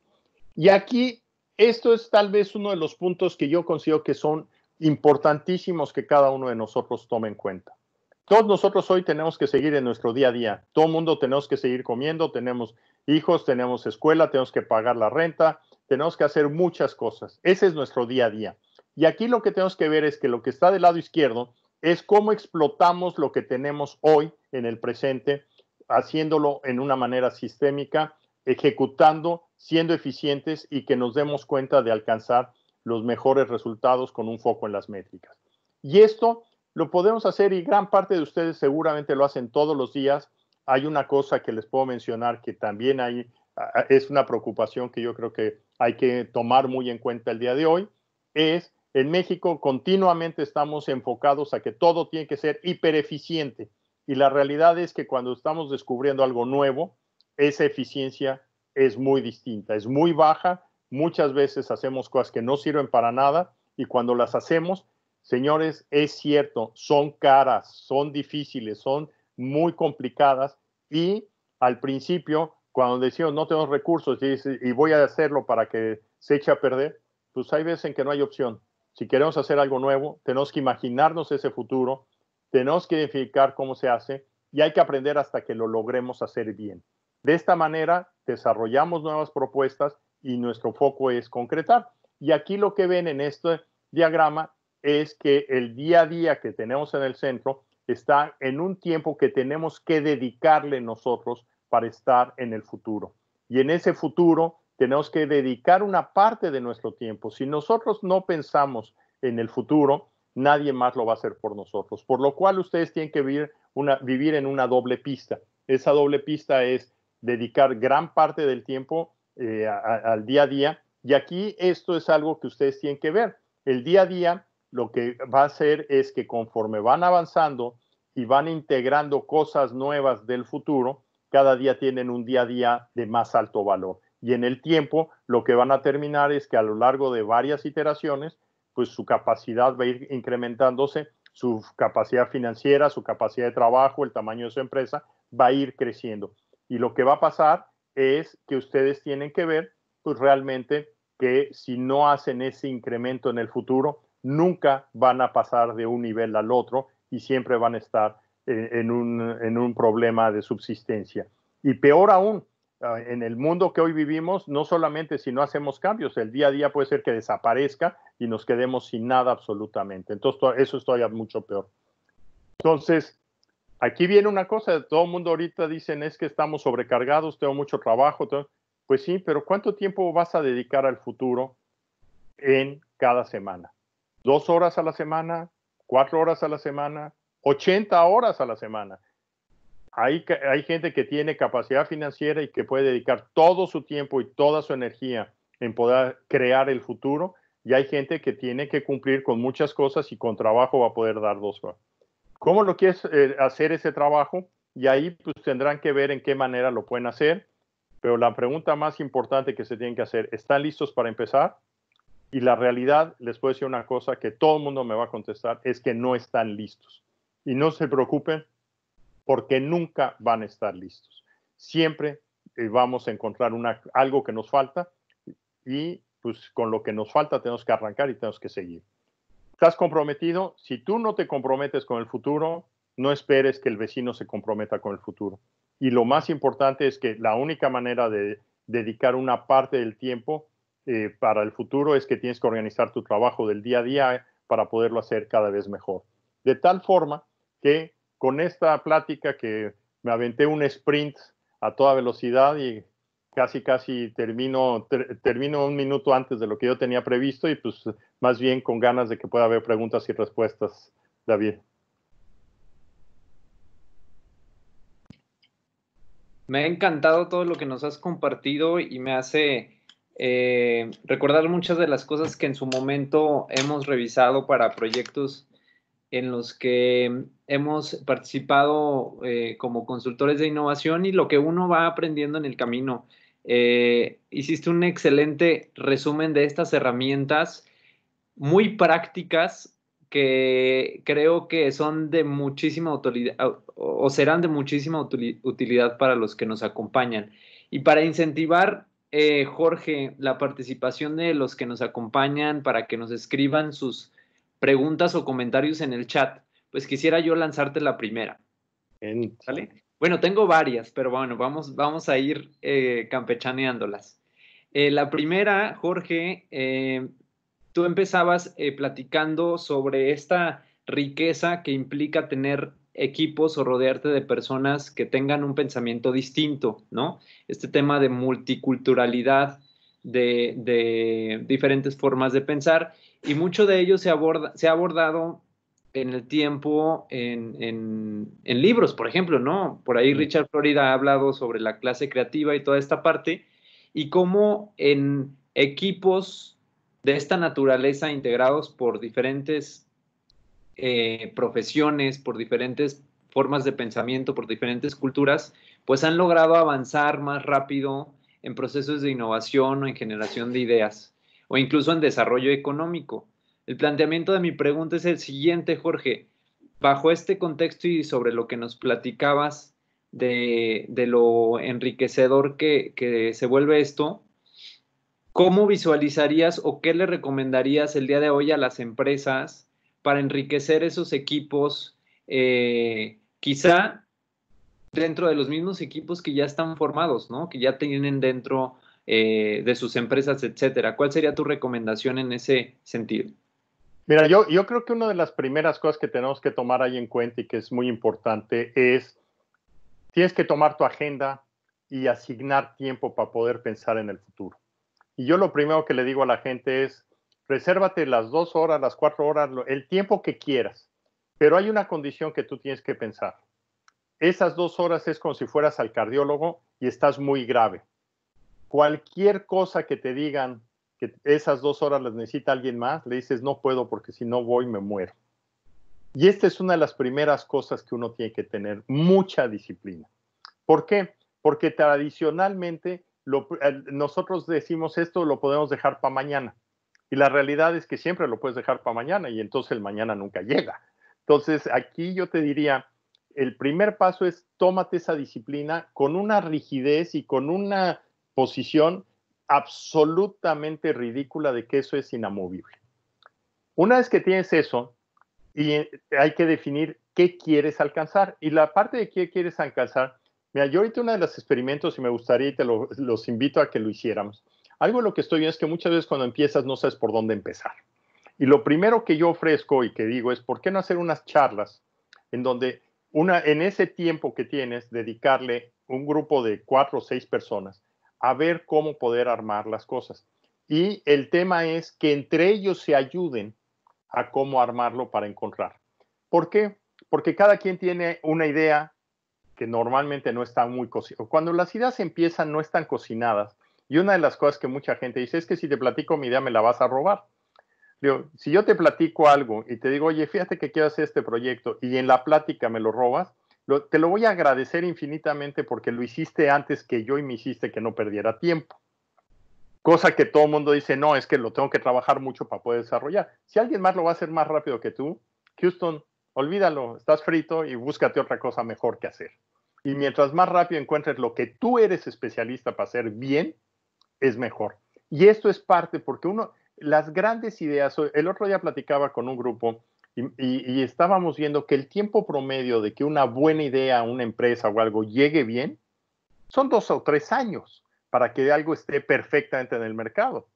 Y aquí, esto es tal vez uno de los puntos que yo considero que son importantísimos que cada uno de nosotros tome en cuenta. Todos nosotros hoy tenemos que seguir en nuestro día a día. Todo el mundo tenemos que seguir comiendo, tenemos hijos, tenemos escuela, tenemos que pagar la renta, tenemos que hacer muchas cosas. Ese es nuestro día a día. Y aquí lo que tenemos que ver es que lo que está del lado izquierdo es cómo explotamos lo que tenemos hoy en el presente, haciéndolo en una manera sistémica, ejecutando, siendo eficientes y que nos demos cuenta de alcanzar los mejores resultados con un foco en las métricas. Y esto lo podemos hacer y gran parte de ustedes seguramente lo hacen todos los días. Hay una cosa que les puedo mencionar que también es una preocupación que yo creo que hay que tomar muy en cuenta el día de hoy, es en México continuamente estamos enfocados a que todo tiene que ser hipereficiente y la realidad es que cuando estamos descubriendo algo nuevo, esa eficiencia es muy distinta, es muy baja, muchas veces hacemos cosas que no sirven para nada y cuando las hacemos, señores, es cierto, son caras, son difíciles, son muy complicadas y al principio, cuando decimos no tenemos recursos y voy a hacerlo para que se eche a perder, pues hay veces en que no hay opción. Si queremos hacer algo nuevo, tenemos que imaginarnos ese futuro, tenemos que identificar cómo se hace y hay que aprender hasta que lo logremos hacer bien. De esta manera, desarrollamos nuevas propuestas y nuestro foco es concretar. Y aquí lo que ven en este diagrama es que el día a día que tenemos en el centro está en un tiempo que tenemos que dedicarle nosotros para estar en el futuro. Y en ese futuro tenemos que dedicar una parte de nuestro tiempo. Si nosotros no pensamos en el futuro, nadie más lo va a hacer por nosotros. Por lo cual ustedes tienen que vivir en una doble pista. Esa doble pista es dedicar gran parte del tiempo al día a día. Y aquí esto es algo que ustedes tienen que ver. El día a día lo que va a hacer es que conforme van avanzando y van integrando cosas nuevas del futuro, cada día tienen un día a día de más alto valor. Y en el tiempo, lo que van a terminar es que a lo largo de varias iteraciones, pues su capacidad va a ir incrementándose, su capacidad financiera, su capacidad de trabajo, el tamaño de su empresa, va a ir creciendo. Y lo que va a pasar es que ustedes tienen que ver, pues realmente, que si no hacen ese incremento en el futuro, nunca van a pasar de un nivel al otro y siempre van a estar en un problema de subsistencia. Y peor aún, en el mundo que hoy vivimos, no solamente si no hacemos cambios, el día a día puede ser que desaparezca y nos quedemos sin nada absolutamente. Entonces, eso es todavía mucho peor. Entonces, aquí viene una cosa, todo el mundo ahorita dicen es que estamos sobrecargados, tengo mucho trabajo. Pues sí, pero ¿cuánto tiempo vas a dedicar al futuro en cada semana? ¿2 horas a la semana? ¿4 horas a la semana? ¿80 horas a la semana? Hay gente que tiene capacidad financiera y que puede dedicar todo su tiempo y toda su energía en poder crear el futuro, y hay gente que tiene que cumplir con muchas cosas y con trabajo va a poder dar 2 horas. ¿Cómo lo quieres hacer ese trabajo? Y ahí pues tendrán que ver en qué manera lo pueden hacer, pero la pregunta más importante que se tienen que hacer, ¿están listos para empezar? Y la realidad, les puedo decir una cosa que todo el mundo me va a contestar, es que no están listos. Y no se preocupen, porque nunca van a estar listos. Siempre vamos a encontrar algo que nos falta y pues con lo que nos falta tenemos que arrancar y tenemos que seguir. ¿Estás comprometido? Si tú no te comprometes con el futuro, no esperes que el vecino se comprometa con el futuro. Y lo más importante es que la única manera de dedicar una parte del tiempo para el futuro es que tienes que organizar tu trabajo del día a día para poderlo hacer cada vez mejor. De tal forma que con esta plática que me aventé un sprint a toda velocidad y casi termino 1 minuto antes de lo que yo tenía previsto y pues más bien con ganas de que pueda haber preguntas y respuestas, David. Me ha encantado todo lo que nos has compartido y me hace recordar muchas de las cosas que en su momento hemos revisado para proyectos en los que hemos participado como consultores de innovación y lo que uno va aprendiendo en el camino. Hiciste un excelente resumen de estas herramientas muy prácticas que creo que son de muchísima utilidad o serán de muchísima utilidad para los que nos acompañan. Y para incentivar, Jorge, la participación de los que nos acompañan para que nos escriban sus preguntas o comentarios en el chat, pues quisiera yo lanzarte la primera. ¿Vale? Bueno, tengo varias, pero bueno, vamos a ir campechaneándolas. La primera, Jorge, tú empezabas platicando sobre esta riqueza que implica tener equipos o rodearte de personas que tengan un pensamiento distinto, ¿no? Este tema de multiculturalidad, de diferentes formas de pensar, y mucho de ello se ha abordado en el tiempo en libros, por ejemplo, ¿no? Por ahí Richard Florida ha hablado sobre la clase creativa y toda esta parte, y cómo en equipos de esta naturaleza integrados por diferentes profesiones, por diferentes formas de pensamiento, por diferentes culturas, pues han logrado avanzar más rápido en procesos de innovación o en generación de ideas, o incluso en desarrollo económico. El planteamiento de mi pregunta es el siguiente, Jorge. Bajo este contexto y sobre lo que nos platicabas de lo enriquecedor que se vuelve esto, ¿cómo visualizarías o qué le recomendarías el día de hoy a las empresas para enriquecer esos equipos, quizá dentro de los mismos equipos que ya están formados, ¿no? Que ya tienen dentro de sus empresas, etcétera? ¿Cuál sería tu recomendación en ese sentido? Mira, yo creo que una de las primeras cosas que tenemos que tomar ahí en cuenta y que es muy importante es, tienes que tomar tu agenda y asignar tiempo para poder pensar en el futuro. Y yo lo primero que le digo a la gente es, resérvate las 2 horas, las 4 horas, el tiempo que quieras, pero hay una condición que tú tienes que pensar. Esas 2 horas es como si fueras al cardiólogo y estás muy grave. Cualquier cosa que te digan que esas 2 horas las necesita alguien más, le dices, no puedo porque si no voy me muero. Y esta es una de las primeras cosas que uno tiene que tener, mucha disciplina. ¿Por qué? porque tradicionalmente nosotros decimos esto lo podemos dejar para mañana. Y la realidad es que siempre lo puedes dejar para mañana y entonces el mañana nunca llega. Entonces, aquí yo te diría, el primer paso es tómate esa disciplina con una rigidez y con una posición absolutamente ridícula de que eso es inamovible. Una vez que tienes eso, y hay que definir qué quieres alcanzar. Y la parte de qué quieres alcanzar, mira, yo ahorita uno de los experimentos, y me gustaría, y los invito a que lo hiciéramos, algo de lo que estoy viendo es que muchas veces cuando empiezas no sabes por dónde empezar. Y lo primero que yo ofrezco y que digo es, ¿por qué no hacer unas charlas en donde en ese tiempo que tienes, dedicarle un grupo de 4 o 6 personas a ver cómo poder armar las cosas? Y el tema es que entre ellos se ayuden a cómo armarlo para encontrar. ¿Por qué? Porque cada quien tiene una idea que normalmente no está muy cocinada. Cuando las ideas empiezan, no están cocinadas. Y una de las cosas que mucha gente dice es que si te platico mi idea, me la vas a robar. Digo, si yo te platico algo y te digo, oye, fíjate que quiero hacer este proyecto y en la plática me lo robas, te lo voy a agradecer infinitamente porque lo hiciste antes que yo y me hiciste que no perdiera tiempo. Cosa que todo el mundo dice, no, es que lo tengo que trabajar mucho para poder desarrollar. Si alguien más lo va a hacer más rápido que tú, Houston, olvídalo, estás frito y búscate otra cosa mejor que hacer. Y mientras más rápido encuentres lo que tú eres especialista para hacer bien, es mejor. Y esto es parte, porque las grandes ideas, el otro día platicaba con un grupo y estábamos viendo que el tiempo promedio de que una buena idea, una empresa o algo llegue bien, son 2 o 3 años para que algo esté perfectamente en el mercado.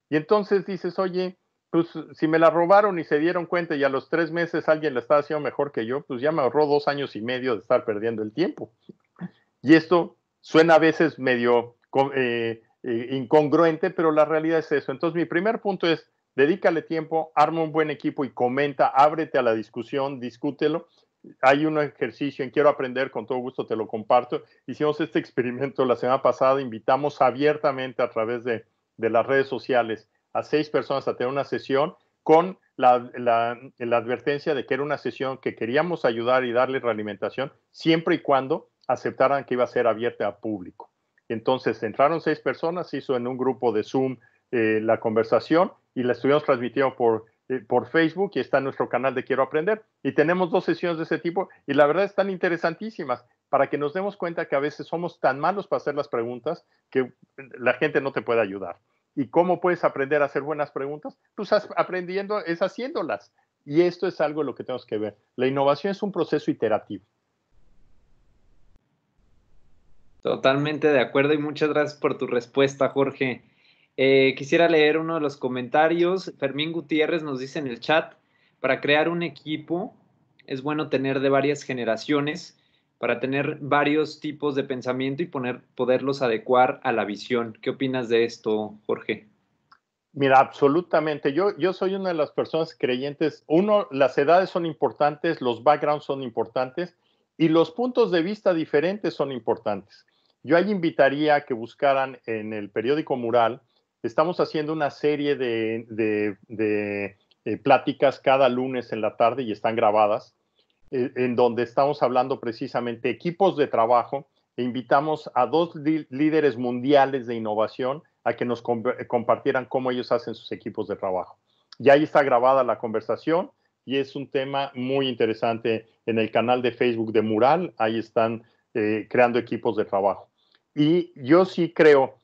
Y entonces dices, oye, pues si me la robaron y se dieron cuenta y a los 3 meses alguien la estaba haciendo mejor que yo, pues ya me ahorró 2 años y medio de estar perdiendo el tiempo. Y esto suena a veces medio incongruente, pero la realidad es eso. Entonces mi primer punto es, dedícale tiempo, arma un buen equipo y comenta, ábrete a la discusión, discútelo. Hay un ejercicio en Quiero Aprender, con todo gusto te lo comparto. Hicimos este experimento la semana pasada, invitamos abiertamente a través de las redes sociales a 6 personas a tener una sesión con la advertencia de que era una sesión que queríamos ayudar y darle realimentación siempre y cuando aceptaran que iba a ser abierta a público. Entonces entraron 6 personas, se hizo en un grupo de Zoom la conversación y la estuvimos transmitiendo por Facebook y está en nuestro canal de Quiero Aprender. Y tenemos 2 sesiones de ese tipo y la verdad están interesantísimas para que nos demos cuenta que a veces somos tan malos para hacer las preguntas que la gente no te puede ayudar. ¿Y cómo puedes aprender a hacer buenas preguntas? Pues aprendiendo es haciéndolas. Y esto es algo en lo que tenemos que ver. La innovación es un proceso iterativo. Totalmente de acuerdo y muchas gracias por tu respuesta, Jorge. Quisiera leer uno de los comentarios. Fermín Gutiérrez nos dice en el chat, para crear un equipo es bueno tener de varias generaciones para tener varios tipos de pensamiento y poderlos adecuar a la visión. ¿Qué opinas de esto, Jorge? Mira, absolutamente. Yo soy una de las personas creyentes. Uno, las edades son importantes, los backgrounds son importantes y los puntos de vista diferentes son importantes. Yo ahí invitaría a que buscaran en el periódico Mural. Estamos haciendo una serie de pláticas cada lunes en la tarde y están grabadas, en donde estamos hablando precisamente equipos de trabajo e invitamos a 2 líderes mundiales de innovación a que nos compartieran cómo ellos hacen sus equipos de trabajo. Y ahí está grabada la conversación y es un tema muy interesante en el canal de Facebook de Mural. Ahí están creando equipos de trabajo. Y yo sí creo,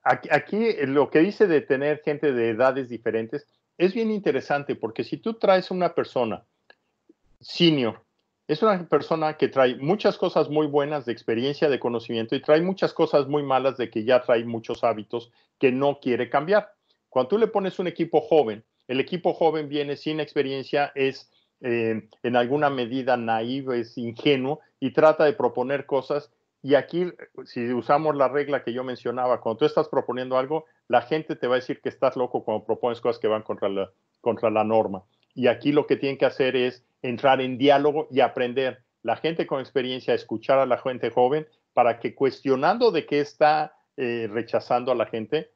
aquí lo que dice de tener gente de edades diferentes es bien interesante porque si tú traes una persona senior, es una persona que trae muchas cosas muy buenas de experiencia, de conocimiento y trae muchas cosas muy malas de que ya trae muchos hábitos que no quiere cambiar. Cuando tú le pones un equipo joven, el equipo joven viene sin experiencia, es en alguna medida naive, es ingenuo y trata de proponer cosas. Y aquí, si usamos la regla que yo mencionaba, cuando tú estás proponiendo algo, la gente te va a decir que estás loco cuando propones cosas que van contra la norma. Y aquí lo que tienen que hacer es entrar en diálogo y aprender la gente con experiencia a escuchar a la gente joven para que cuestionando de qué está rechazando a la gente,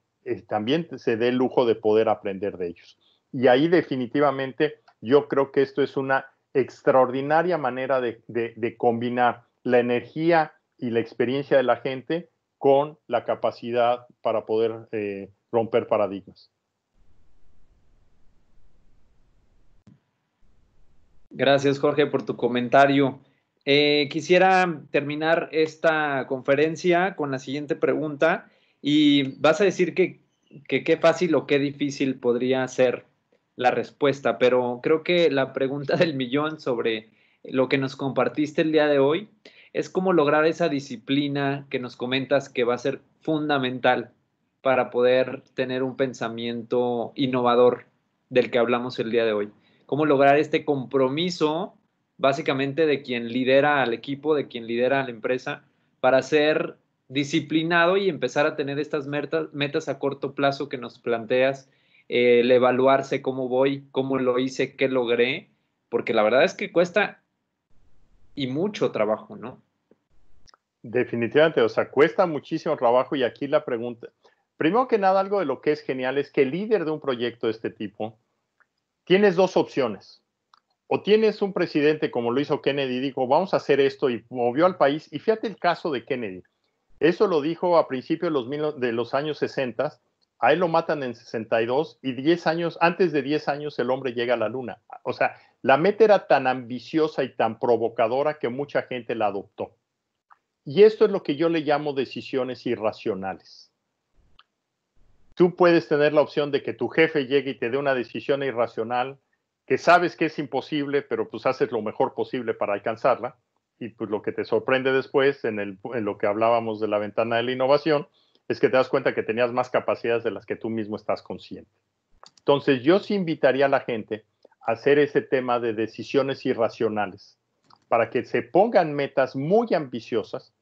también se dé el lujo de poder aprender de ellos. Y ahí definitivamente yo creo que esto es una extraordinaria manera de combinar la energía y la experiencia de la gente con la capacidad para poder romper paradigmas. Gracias, Jorge, por tu comentario. Quisiera terminar esta conferencia con la siguiente pregunta y vas a decir que qué fácil o qué difícil podría ser la respuesta, pero creo que la pregunta del millón sobre lo que nos compartiste el día de hoy es cómo lograr esa disciplina que nos comentas que va a ser fundamental para poder tener un pensamiento innovador del que hablamos el día de hoy. Cómo lograr este compromiso básicamente de quien lidera al equipo, de quien lidera a la empresa, para ser disciplinado y empezar a tener estas metas a corto plazo que nos planteas, el evaluarse cómo voy, cómo lo hice, qué logré, porque la verdad es que cuesta y mucho trabajo, ¿no? Definitivamente, o sea, cuesta muchísimo trabajo y aquí la pregunta, primero que nada, algo de lo que es genial es que el líder de un proyecto de este tipo, tienes dos opciones. O tienes un presidente como lo hizo Kennedy, dijo, vamos a hacer esto y movió al país. Y fíjate el caso de Kennedy. Eso lo dijo a principios de los años 60. A él lo matan en 62 y 10 años, antes de 10 años el hombre llega a la luna. O sea, la meta era tan ambiciosa y tan provocadora que mucha gente la adoptó. Y esto es lo que yo le llamo decisiones irracionales. Tú puedes tener la opción de que tu jefe llegue y te dé una decisión irracional que sabes que es imposible, pero pues haces lo mejor posible para alcanzarla. Y pues lo que te sorprende después, en lo que hablábamos de la ventana de la innovación, es que te das cuenta que tenías más capacidades de las que tú mismo estás consciente. Entonces, yo sí invitaría a la gente a hacer ese tema de decisiones irracionales, para que se pongan metas muy ambiciosas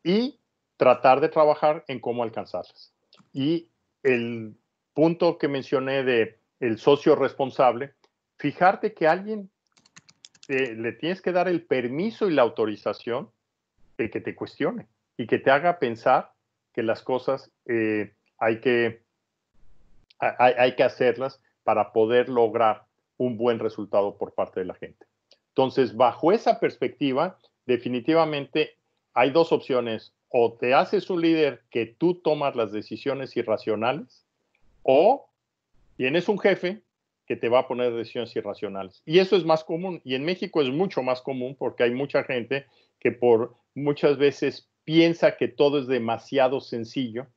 y tratar de trabajar en cómo alcanzarlas. Y el punto que mencioné de el socio responsable, fijarte que alguien le tienes que dar el permiso y la autorización de que te cuestione y que te haga pensar que las cosas hay que hacerlas para poder lograr un buen resultado por parte de la gente. Entonces, bajo esa perspectiva, definitivamente hay dos opciones. O te haces un líder que tú tomas las decisiones irracionales, o tienes un jefe que te va a poner decisiones irracionales. Y eso es más común. Y en México es mucho más común porque hay mucha gente que por muchas veces piensa que todo es demasiado sencillo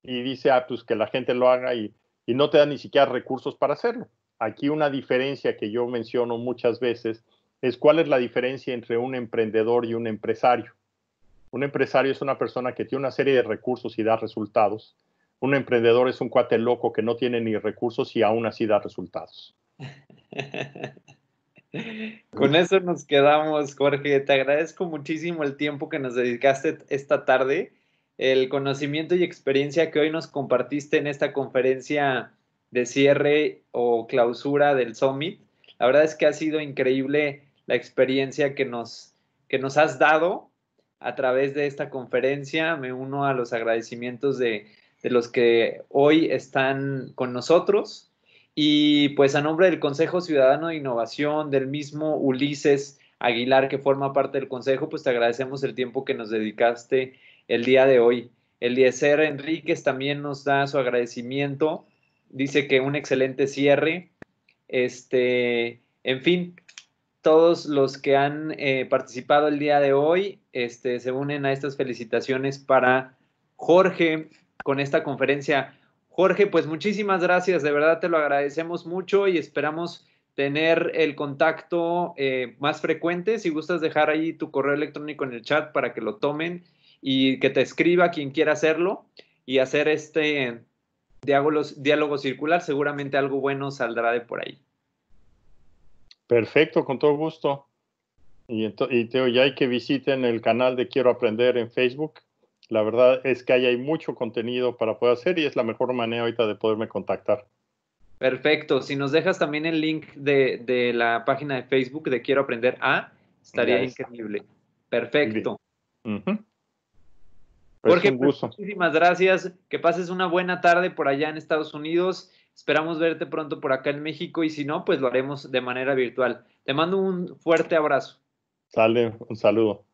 y dice, pues que la gente lo haga y no te da ni siquiera recursos para hacerlo. Aquí una diferencia que yo menciono muchas veces es cuál es la diferencia entre un emprendedor y un empresario. Un empresario es una persona que tiene una serie de recursos y da resultados. Un emprendedor es un cuate loco que no tiene ni recursos y aún así da resultados. Con eso nos quedamos, Jorge. Te agradezco muchísimo el tiempo que nos dedicaste esta tarde, el conocimiento y experiencia que hoy nos compartiste en esta conferencia de cierre o clausura del Summit. La verdad es que ha sido increíble la experiencia que nos has dado a través de esta conferencia. Me uno a los agradecimientos de los que hoy están con nosotros. Y pues a nombre del Consejo Ciudadano de Innovación, del mismo Ulises Aguilar, que forma parte del Consejo, pues te agradecemos el tiempo que nos dedicaste el día de hoy. Eliezer Enríquez también nos da su agradecimiento. Dice que un excelente cierre. En fin, todos los que han participado el día de hoy se unen a estas felicitaciones para Jorge con esta conferencia. Jorge, pues muchísimas gracias, de verdad te lo agradecemos mucho y esperamos tener el contacto más frecuente. Si gustas dejar ahí tu correo electrónico en el chat para que lo tomen y que te escriba quien quiera hacerlo y hacer este diálogo circular, seguramente algo bueno saldrá de por ahí. Perfecto, con todo gusto. Y ya hay que visiten el canal de Quiero Aprender en Facebook. La verdad es que ahí hay mucho contenido para poder hacer y es la mejor manera ahorita de poderme contactar. Perfecto. Si nos dejas también el link de la página de Facebook de Quiero Aprender A, estaría increíble. Perfecto. Pues Jorge, un gusto. pues muchísimas gracias. Que pases una buena tarde por allá en Estados Unidos. Esperamos verte pronto por acá en México y si no, pues lo haremos de manera virtual. Te mando un fuerte abrazo. Sale, un saludo.